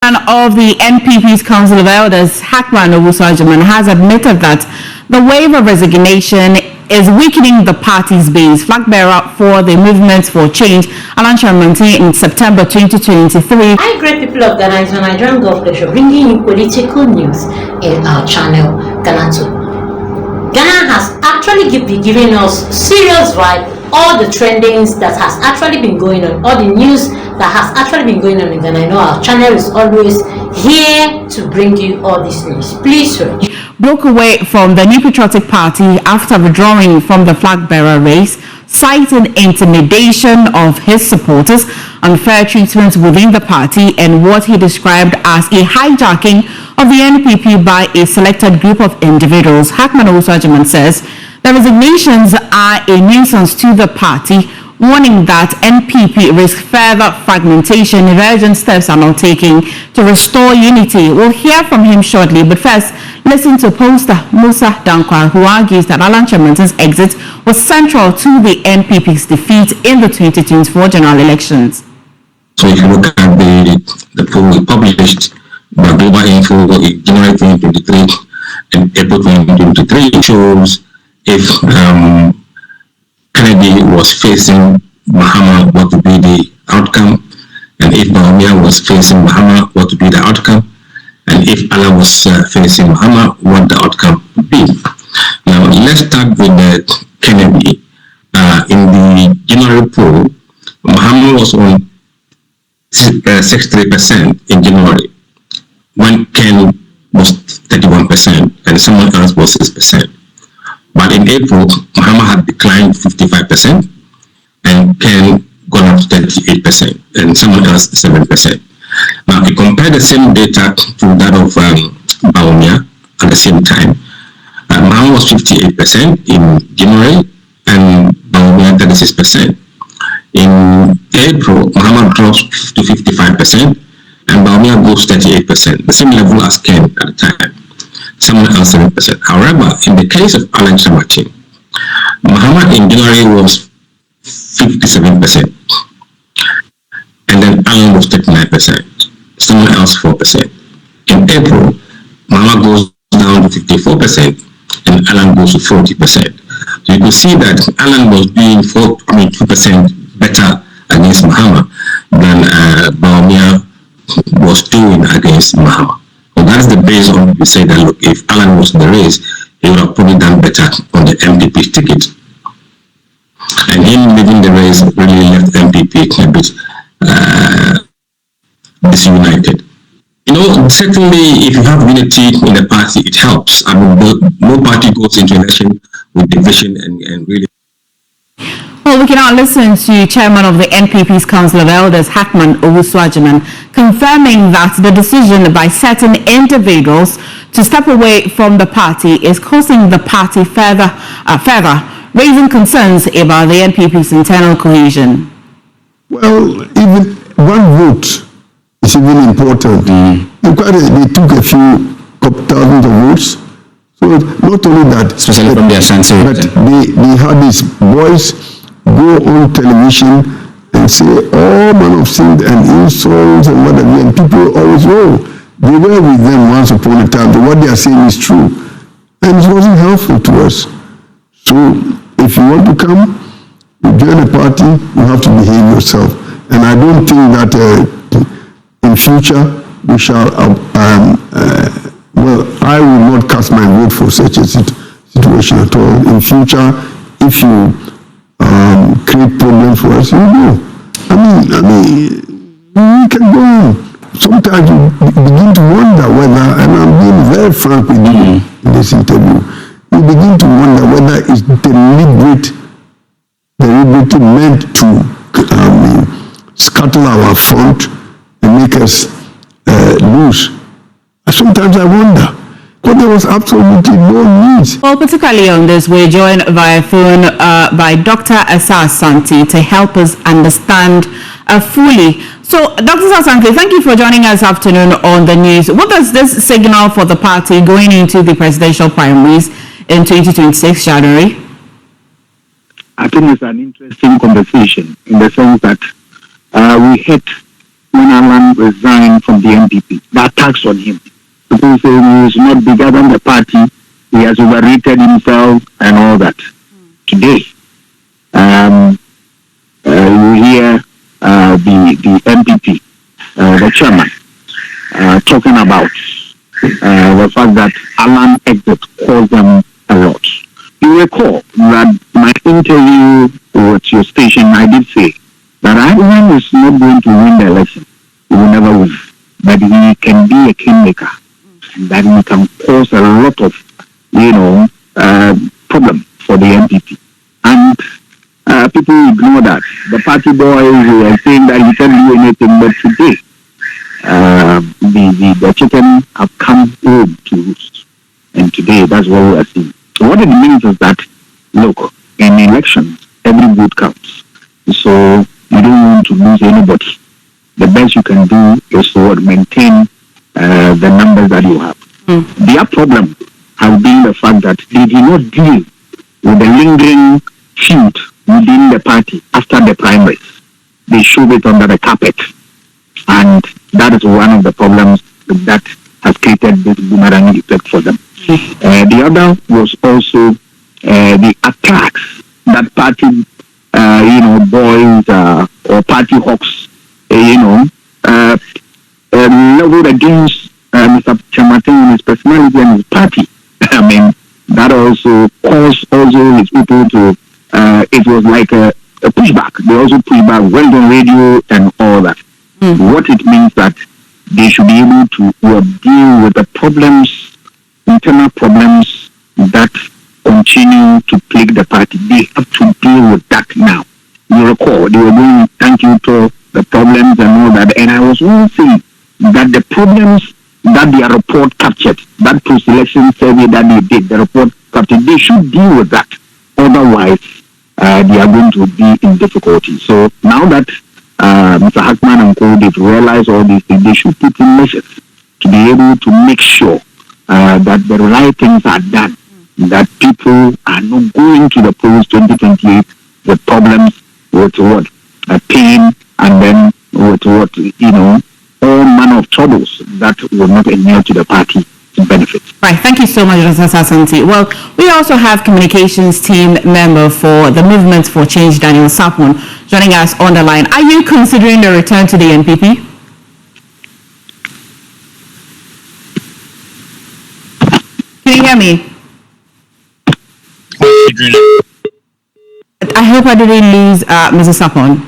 chairman of the NPP's Council of Elders, Hackman Owusu-Agyeman, has admitted that the wave of resignation is weakening the party's base. Flag bearer for the Movement for Change, Alan Chamanti, in September 2023. Hi, great people of Ghana. It's an Nigerian God pleasure bringing you political news in our channel, Ghanatube. Ghana has actually been giving us serious vibe. All the trendings that has actually been going on, all the news that has actually been going on in Ghana. I know our channel is always here to bring you all this news. Please watch. Broke away from the New Patriotic Party after withdrawing from the flag bearer race, citing intimidation of his supporters, unfair treatment within the party, and what he described as a hijacking of the NPP by a selected group of individuals. Hackman Owusu-Agyeman says the resignations are a nuisance to the party, warning that NPP risks further fragmentation if urgent steps are not taken to restore unity. We'll hear from him shortly, but first, listen to pollster Musa Dankwa, who argues that Alan Chamanti's exit was central to the NPP's defeat in the 2024 general elections. So if you look at the poll we published by Global Info in January 2023 and April 2023, it shows if Kennedy was facing Mahama, what would be the outcome? And if Bawumia was facing Mahama, what would be the outcome? And if Allah was facing Mahama, what the outcome would be? Now, let's start with Kennedy. In the general poll, Mahama was on 63% in January, when Ken was 31% and someone else was 6%. But in April, Mahama had declined 55% and Ken gone up to 38% and someone else 7%. Now, if you compare the same data to that of Bawumia at the same time, Mahama was 58% in January and Bawumia 36%. In April, Mahama drops to 55% and Bawumia goes 38%, the same level as Ken at the time. Someone else 7%. However, in the case of Alan Chamanti, Mahama in January was 57%, and then Alan was 39%, someone else 4%. In April, Mahama goes down to 54%, and Alan goes to 40%. So you can see that Alan was doing 2% better against Mahama than Bawumia was doing against Mahama. So that's the base on which we say that, look, if Alan was in the race, he would have probably done better on the MPP ticket. And him leaving the race really left MPP a bit disunited. You know, certainly if you have unity in the party, it helps. I mean, no party goes into election with division and really. Well, we can now listen to Chairman of the NPP's Council of Elders, Hackman Owusu-Agyeman, confirming that the decision by certain individuals to step away from the party is causing the party further raising concerns about the NPP's internal cohesion. Well, even one vote is even important. They took a few thousands of votes. So not only that, especially from the Ashanti, but they had these boys go on television and say all manner of things and insults and whatever, and people always they were with them once upon a time, but what they are saying is true, and it wasn't helpful to us. So if you want to come, you join a party, you have to behave yourself, and I don't think that in future we shall well, I will not cast my vote for such a situation at all. In future, if you create problems for us, you do. I mean, we can go on. Sometimes you begin to wonder whether, and I'm being very frank with you in this interview, you begin to wonder whether it's deliberately meant to scuttle our front and make us lose. Sometimes I wonder. But there was absolutely no need. Well, particularly on this, we're joined via phone by Dr. Asa Asante to help us understand fully. So, Dr. Asante, thank you for joining us this afternoon on the news. What does this signal for the party going into the presidential primaries in 2026 January? I think it's an interesting conversation in the sense that we hit when Alan resigned from the NPP. The attacks on him. People say he is not bigger than the party. He has overrated himself and all that. Today, you hear the NPP, the chairman, talking about the fact that Alan exit caused them a lot. You recall that my interview with your station, I did say that Alan is not going to win the election. He will never win. But he can be a kingmaker. And that he can cause a lot of, problem for the NPP. And people ignore that. The party boys were saying that he can't do anything, but today, the chicken have come home to roost. And today, that's what we are seeing. What it means is that, look, in elections, every vote counts. So you don't want to lose anybody. The best you can do is to maintain the numbers that you have. Their problem has been the fact that they did not deal with the lingering feud within the party after the primaries. They shoved it under the carpet. And that is one of the problems that has created this boomerang effect for them. The other was also the attacks that party, boys or party hawks, leveled against Mr. Chamatin and his personality and his party. I mean, that also caused also his people to, it was like a pushback. They also pushed back, went on radio and all that. What it means that they should be able to deal with the problems, internal problems that continue to plague the party. They have to deal with that now. You recall, they were doing thank you to the problems and all that. And I was only saying that the problems that their report captured, that post-election survey that they did, the report captured, they should deal with that. Otherwise, they are going to be in difficulty. So now that Mr. Hackman and co, they've realized all these things, they should put in measures to be able to make sure that the right things are done, that people are not going to the polls 2028 with problems, with what? Pain, and then with what, all manner of troubles that will not inure to the party benefit. Right, thank you so much, Mr. Sasanti. Well, we also have communications team member for the Movement for Change, Daniel Sapon, joining us on the line. Are you considering the return to the NPP? Can you hear me? I hope I didn't lose Mr. Sapon.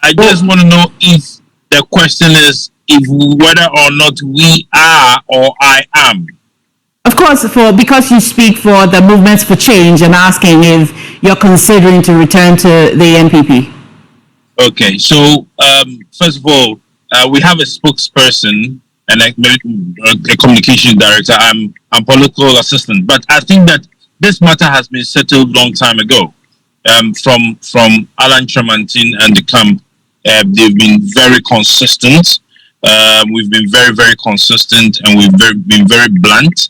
I just want to know if the question is if whether or not we are or I am. Of course, because you speak for the Movements for Change, I'm asking if you're considering to return to the NPP. Okay, so first of all, we have a spokesperson and a communication director. I'm political assistant, but I think that this matter has been settled long time ago. From Alan Tremantin and the camp, they've been very consistent. We've been very, very consistent, and we've been very blunt,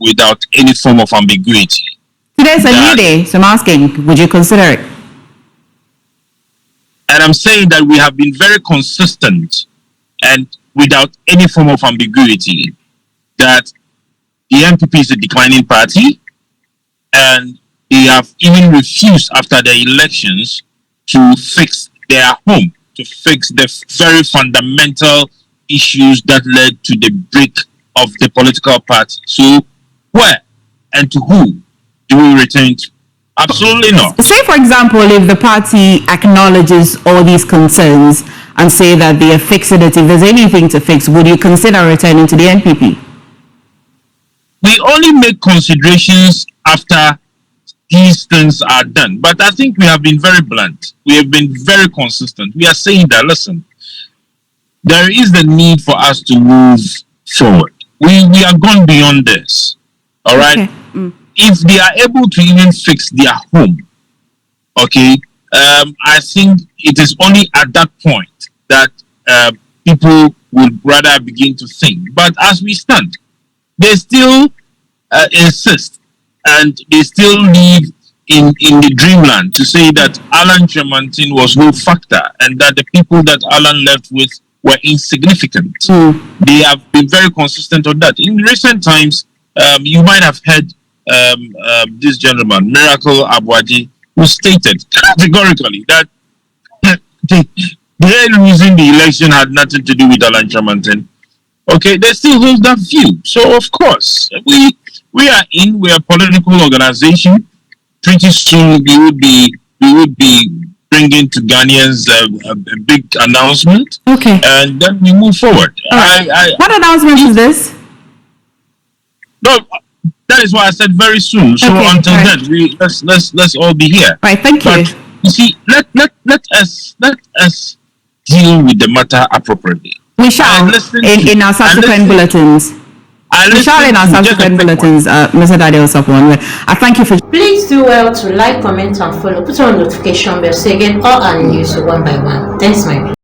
without any form of ambiguity. Today's a new day, so I'm asking, would you consider it? And I'm saying that we have been very consistent and without any form of ambiguity that the NPP is a declining party, and they have even refused after the elections to fix their home, to fix the very fundamental issues that led to the break of the political party. So where and to who do we return to? Absolutely not. Say, for example, if the party acknowledges all these concerns and say that they are fixing it, if there's anything to fix, would you consider returning to the NPP? We only make considerations after these things are done. But I think we have been very blunt. We have been very consistent. We are saying that, listen, there is the need for us to move forward. We are gone beyond this. All right? Okay. If they are able to even fix their home, okay, I think it is only at that point that people would rather begin to think. But as we stand, they still insist, and they still live in the dreamland to say that Alan Tremontin was no factor and that the people that Alan left with were insignificant. They have been very consistent on that. In recent times, you might have heard this gentleman, Miracle Abwaji, who stated categorically that their losing the election had nothing to do with Alan Tremontin. Okay, they still hold that view. So of course, we're a political organization. Pretty soon we would be bringing to Ghanaians a big announcement. Okay. And then we move forward. What announcement is this? No, that is why I said very soon. So Okay, until right. then, let's all be here. Right, thank you. But you see, let us deal with the matter appropriately. We shall in our subsequent bulletins. We shall in our subsequent bulletins, Mr. Daniel Sapon. I thank you for. Please do well to like, comment, and follow. Put on notification bell so you get all our news one by one. Thanks, my people.